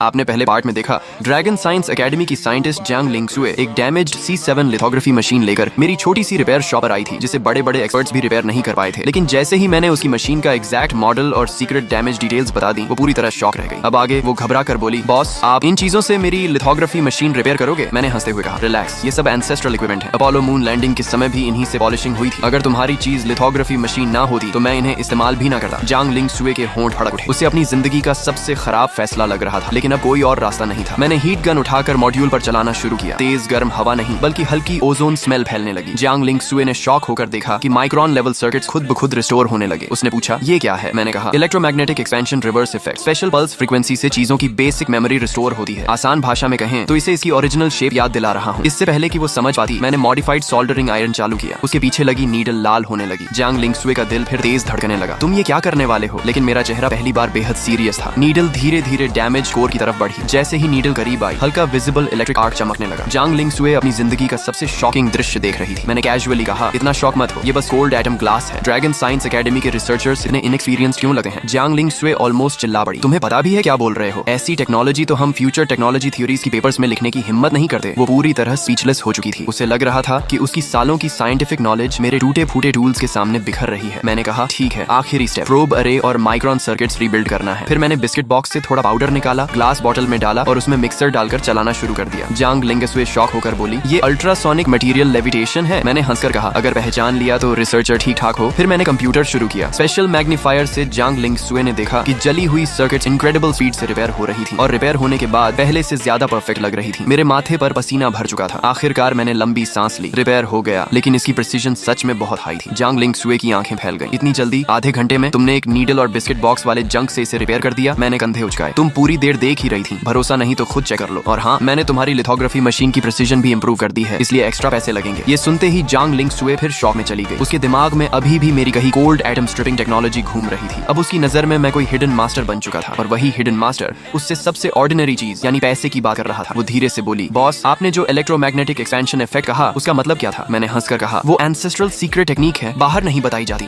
आपने पहले पार्ट में देखा ड्रैगन साइंस एकेडमी की साइंटिस्ट जांग लिंगसुए एक डैमेज्ड C7 लिथोग्राफी मशीन लेकर मेरी छोटी सी रिपेयर शॉप पर आई थी, जिसे बड़े बड़े एक्सपर्ट्स भी रिपेयर नहीं कर पाए थे। लेकिन जैसे ही मैंने उसकी मशीन का एग्जैक्ट मॉडल और सीक्रेट डैमेज डिटेल्स बता दी, वो पूरी तरह शॉक रह गई। अब आगे वो घबरा कर बोली, बॉस आप इन चीजों से मेरी लिथोग्राफी मशीन रिपेयर करोगे? मैंने हंसते हुए कहा, रिलैक्स, ये सब एंसेस्ट्रल इक्विपमेंट है। अपोलो मून लैंडिंग के समय भी इन्हीं से पॉलिशिंग हुई थी। अगर तुम्हारी चीज लिथोग्राफी मशीन ना होती तो मैं इन्हें इस्तेमाल भी ना करता। जांग लिंगसुए के होंठ फड़क उठे। उसे अपनी जिंदगी का सबसे खराब फैसला लग रहा था, लेकिन अब कोई और रास्ता नहीं था। मैंने हीट गन उठाकर मॉड्यूल पर चलाना शुरू किया। तेज गर्म हवा नहीं बल्कि हल्की ओजोन स्मेल फैलने लगी। जांग लिंगसुए ने शॉक होकर देखा कि माइक्रोन लेवल सर्किट्स खुद ब खुद रिस्टोर होने लगे। उसने पूछा, ये क्या है? मैंने कहा, electromagnetic expansion reverse effect. Special pulse frequency से चीजों की बेसिक मेमोरी रिस्टोर होती है। आसान भाषा में कहें तो इसे इसकी ओरिजिनल शेप याद दिला रहा हूँ। इससे पहले कि वो समझ पाती, मैंने मॉडिफाइड सोल्डरिंग आयरन चालू किया। उसके पीछे लगी नीडल लाल होने लगी। जांग लिंगसुए का दिल फिर तेज धड़कने लगा। तुम ये क्या करने वाले हो? लेकिन मेरा चेहरा पहली बार बेहद सीरियस था। नीडल धीरे धीरे डैमेज कोर की तरफ बढ़ी। जैसे ही नीडल करीब आई, हल्का विजिबल इलेक्ट्रिक आर्क चमकने लगा। जांग लिंगसुए अपनी जिंदगी का सबसे शॉकिंग दृश्य देख रही थी। मैंने कैजुअली कहा, इतना शॉक मत हो, ये बस कोल्ड एटम ग्लास है। ड्रैगन साइंस एकेडमी के रिसर्चर्स इतने इनएक्सपीरियंस क्यों लगे हैं? जांग लिंगसुए ऑलमोस्ट चिल्ला पड़ी, तुम्हें पता भी है क्या बोल रहे हो? ऐसी टेक्नोलॉजी तो हम फ्यूचर टेक्नोलॉजी थ्योरीज की पेपर्स में लिखने की हिम्मत नहीं करते। वो पूरी तरह स्पीचलेस हो चुकी थी। उसे लग रहा था कि उसकी सालों की साइंटिफिक नॉलेज मेरे टूटे फूटे टूल्स के सामने बिखर रही है। मैंने कहा, ठीक है, आखिरी स्टेप, प्रोब अरे और माइक्रोन सर्किट्स रीबिल्ड करना है। फिर मैंने बिस्किट बॉक्स से थोड़ा पाउडर निकाला, ग्लास बॉटल में डाला और उसमें मिक्सर डालकर चलाना शुरू कर दिया। जांग लिंगसुए शॉक होकर बोली, ये अल्ट्रासोनिक मटेरियल लेविटेशन है। मैंने हंसकर कहा, अगर पहचान लिया तो रिसर्चर ठीक ठाक हो। फिर मैंने कंप्यूटर शुरू किया। स्पेशल मैग्नीफायर से जांग लिंगसुए ने देखा कि जली हुई सर्किट्स इनक्रेडिबल स्पीड से रिपेयर हो रही थी और रिपेयर होने के बाद पहले से ज्यादा परफेक्ट लग रही थी। मेरे माथे पर पसीना भर चुका था। आखिरकार मैंने लंबी सांस ली। रिपेयर हो गया, लेकिन इसकी प्रिसीजन सच में बहुत हाई थी। जांग लिंगसुए की आंखें फैल गईं। इतनी जल्दी? आधे घंटे में तुमने एक नीडल और बिस्किट बॉक्स वाले जंक से इसे रिपेयर कर दिया? मैंने कंधे उचकाए। तुम पूरी देर देख ही रही थी। भरोसा नहीं तो खुद चेक कर लो। और हाँ, मैंने तुम्हारी लिथोग्राफी मशीन की प्रिसीजन भी इंप्रूव कर दी है, इसलिए एक्स्ट्रा पैसे लगेंगे। ये सुनते ही जांग लिंगसुए फिर शॉक में चली गई। उसके दिमाग में अभी भी मेरी कही कोल्ड एटम स्ट्रिपिंग टेक्नोलॉजी घूम रही थी। अब उसकी नजर में मैं कोई हिडन मास्टर बन चुका था, और वही हिडन मास्टर उससे सबसे ऑर्डिनरी चीज यानी पैसे की बात कर रहा था। वो धीरे से बोली, बॉस आपने जो इलेक्ट्रोमैग्नेटिक एक्सपेंशन इफेक्ट कहा उसका मतलब क्या था? मैंने हंसकर कहा, वो एंसेस्ट्रल सीक्रेट टेक्निक है, बाहर नहीं बताई जाती।